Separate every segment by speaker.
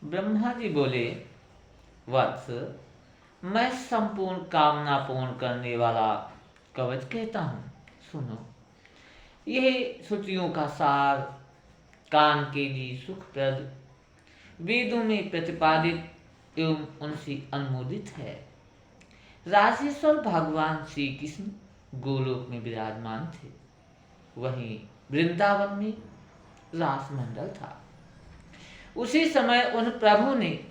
Speaker 1: ब्रह्मा जी बोले, वत्स, मैं संपूर्ण कामना पूर्ण करने वाला कवच कहता हूँ। सुनो, यह श्रुतियों का सार, कान के लिए सुखप्रद, वेदों में प्रतिपादित एवं उनसे अनुमोदित है। राजेश्वर भगवान श्री कृष्ण गोलोक में विराजमान थे। वहीं वृंदावन में रास मंडल था। उसी समय उन प्रभु ने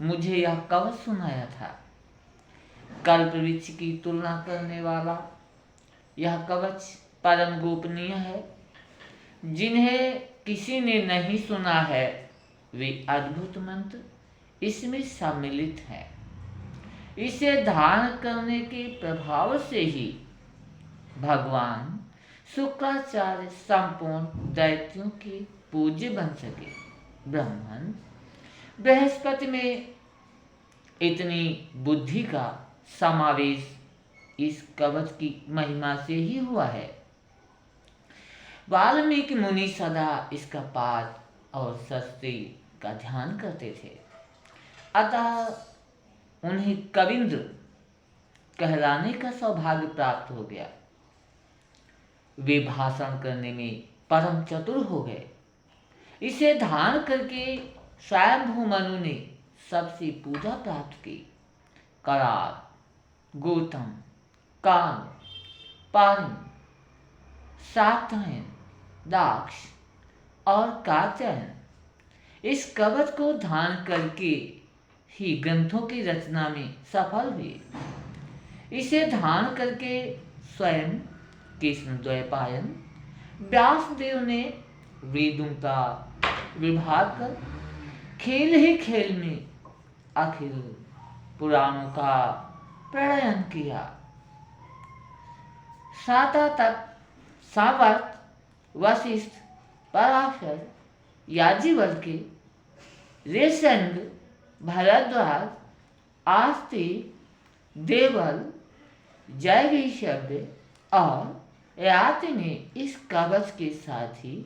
Speaker 1: मुझे यह कवच सुनाया था। कल्प वृक्ष की तुलना करने वाला यह कवच परम गोपनीय है। जिन्हें किसी ने नहीं सुना है, वे अद्भुत मंत्र इसमें सम्मिलित हैं। इसे धारण करने के प्रभाव से ही भगवान शुक्राचार्य संपूर्ण दैत्यों के पूज्य बन सके। ब्राह्मण, बृहस्पति में इतनी बुद्धि का समावेश इस कवच की महिमा से ही हुआ है। वाल्मीकि मुनि सदा इसका पाठ और सस्ती का ध्यान करते थे। अतः उन्हें कविंद्र कहलाने का सौभाग्य प्राप्त हो गया। वे भाषण करने में परम चतुर हो गए। इसे धारण करके स्वयंभू मनु ने सबसे पूजा प्राप्त की। करार, गौतम, कान, पानी, सात्ययन, दाक्ष और कात्यायन इस कवच को धारण करके ही ग्रंथों की रचना में सफल हुए। इसे धारण करके स्वयं कृष्ण द्वैपायन व्यासदेव ने वेदों का विभाग कर खेल ही खेल में अखिल पुराणों का प्रणयन किया। साता तक सावर्त, वशिष्ठ, पराशर, याज्ञवल्क्य, ऋष्यंग, भरद्वाज, आस्तिक, देवल, जैगीषव्य और याति ने इस कवच के साथ ही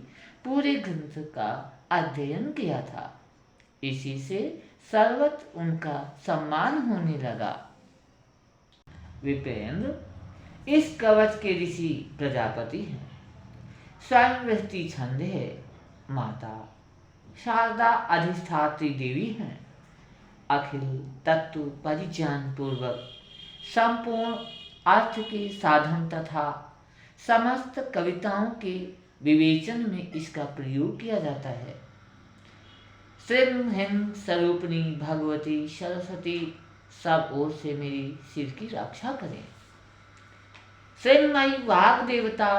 Speaker 1: पूरे ग्रंथ का अध्ययन किया था। इसी से सर्वत्र उनका सम्मान होने लगा। विपेंद्र, इस कवच के ऋषि प्रजापति हैं। स्वयं वृष्टि छंद है। माता शारदा अधिष्ठात्री देवी हैं। अखिल तत्व परिज्ञान पूर्वक संपूर्ण अर्थ के साधन तथा समस्त कविताओं के विवेचन में इसका प्रयोग किया जाता है। श्रीं ह्रीं स्वरूपिणी भगवती सरस्वती सब ओर से मेरी सिर की रक्षा करें। श्रीमयी वाग देवता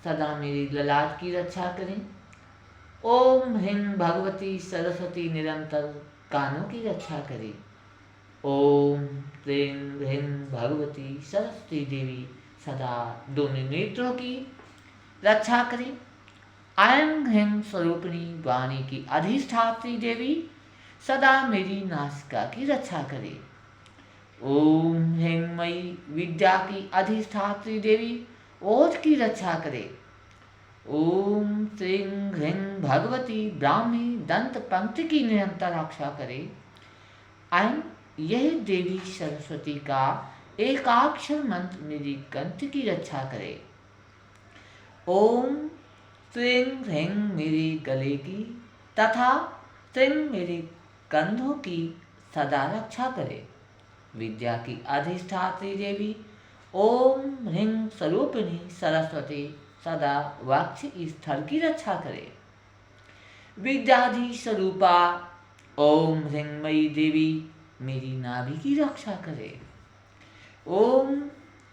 Speaker 1: सदा मेरी ललाट की रक्षा करें। ओम ह्रीं भगवती सरस्वती निरंतर कानों की रक्षा करें। ओम ह्रीं ह्रीं भगवती सरस्वती देवी सदा दोनों नेत्रों की रक्षा करें। ऐं ह्रीं स्वरूपिणी वाणी की अधिष्ठात्री देवी सदा मेरी नासिका की रक्षा करे। ओम ह्रीं मयी विद्या की अधिष्ठात्री देवी ओठ की रक्षा करे। ओम श्रीं ह्रीं भगवती ब्राह्मी दंत पंक्ति की निरंतर रक्षा करे। ऐं यह देवी सरस्वती का एकाक्षर मंत्र मेरी कंठ की रक्षा करे। ओम श्रीं ह्रीं मेरे गले की तथा श्रीं मेरे कंधों की सदा रक्षा करे। विद्या की अधिष्ठात्री देवी ओम ह्रीं स्वरूपिणी सरस्वती सदा वक्ष स्थल की रक्षा करे। विद्याधि स्वरूपा ओम ह्रीं मयी देवी मेरी नाभि की रक्षा करे। ओम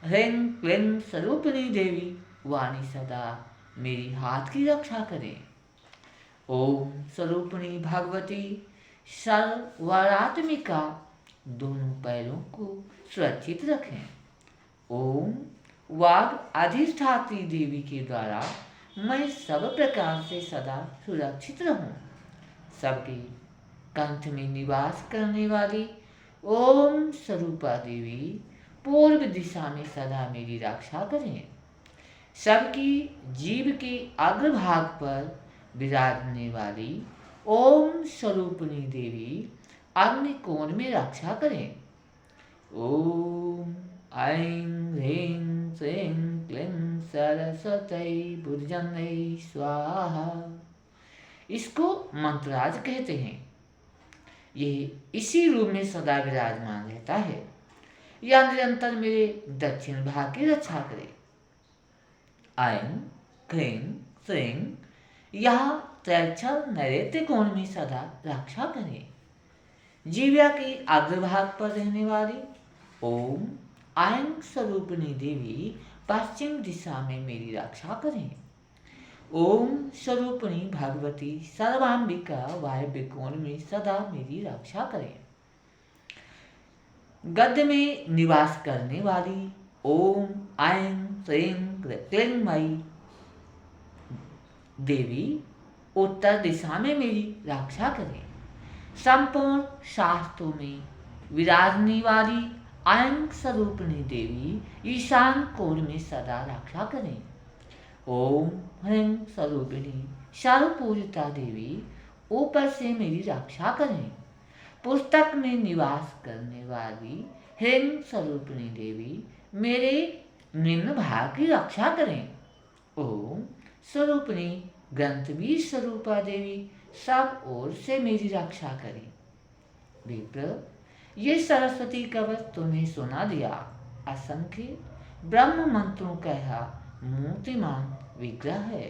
Speaker 1: ह्रीं क्लीं स्वरूपिणी देवी वाणी सदा मेरी हाथ की रक्षा करे। ओम स्वरूपिणी भगवती सर्वात्मिका दोनों पैरों को सुरक्षित रखें। ओम वाग अधिष्ठात्री देवी के द्वारा मैं सब प्रकार से सदा सुरक्षित रहूं। सबके कंठ में निवास करने वाली ओम स्वरूपा देवी पूर्व दिशा में सदा मेरी रक्षा करें। सबकी जीव के अग्रभाग पर विराजने वाली ओम स्वरूपिणी देवी अग्निकोण में रक्षा करें। ओम ऐं ह्रीं श्रीं क्लीं सरस्वती भुजंगै स्वाहा। इसको मंत्रार्थ कहते हैं। ये इसी रूप में सदा विराजमान रहता है। यह निरंतर मेरे दक्षिण भाग की रक्षा करे। ऐं क्लीं श्रीं यह त्रैक्षर नैऋत्य कोण में सदा रक्षा करे। जीव्या के अग्रभाग पर रहने वाली ओम ऐं स्वरूपिणी देवी पश्चिम दिशा में मेरी रक्षा करें। ओम स्वरूपिणी भगवती सर्वांबिका वायव्य कोण में सदा मेरी रक्षा करें। गद्य में निवास करने वाली ओम ऐं श्रीं क्लींमयी देवी उत्तर दिशा में मेरी रक्षा करें। संपूर्ण शास्त्रों में विराजने वाली ऐं स्वरूपिणी देवी ईशान कोण में सदा रक्षा करें। ओम ह्रीं स्वरूपिणी सर्वपूजिता देवी ऊपर से मेरी रक्षा करें। पुस्तक में निवास करने वाली ह्रीं स्वरूपिणी देवी मेरे निम्न भाग की रक्षा करें। ओम स्वरूपिणी ग्रंथवीर स्वरूपा देवी सब ओर से मेरी रक्षा करें। विप्र, ये सरस्वती कवच तुम्हें सुना दिया। असंख्य ब्रह्म मंत्रों का यह मूर्तिमान विग्रह है।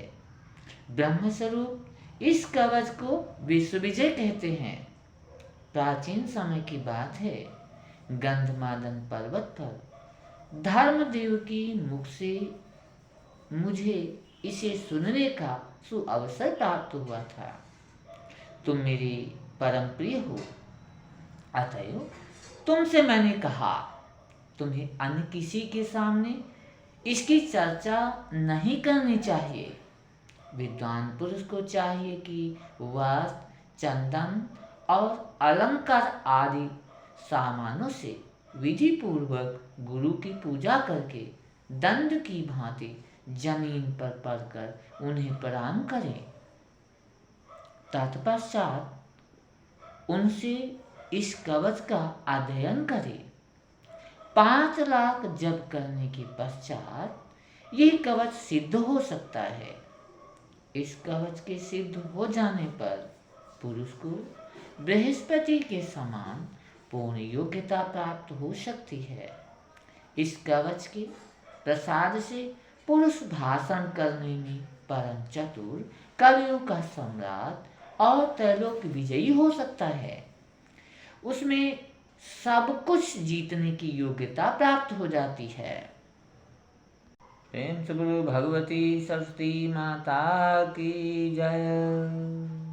Speaker 1: ब्रह्म स्वरूप इस कवच को विश्व विजय कहते हैं। प्राचीन समय की बात है। गंधमादन पर्वत पर धर्मदेव की मुख से मुझे इसे सुनने का सुअवसर प्राप्त हुआ था। तुम मेरे परम प्रिय हो, अतएव तुमसे मैंने कहा तुम्हें अन्य किसी के सामने इसकी चर्चा नहीं करनी चाहिए। विद्वान पुरुष को चाहिए कि वस्त्र, चंदन और अलंकार आदि सामानों से विधि पूर्वक गुरु की पूजा करके दंड की भांति जमीन पर पड़कर उन्हें प्रणाम करें। तत्पश्चात उनसे इस कवच का अध्ययन करें। 5 लाख जप करने के पश्चात यह कवच सिद्ध हो सकता है। इस कवच के सिद्ध हो जाने पर पुरुष को बृहस्पति के समान पूर्ण योग्यता प्राप्त हो सकती है। इस कवच के प्रसाद से पुरुष भाषण करने में परम चतुर, कवियों का सम्राट और त्रैलोक विजयी हो सकता है। उसमें सब कुछ जीतने की योग्यता प्राप्त हो जाती है। प्रेम से बोलो भगवती सरस्वती माता की जय।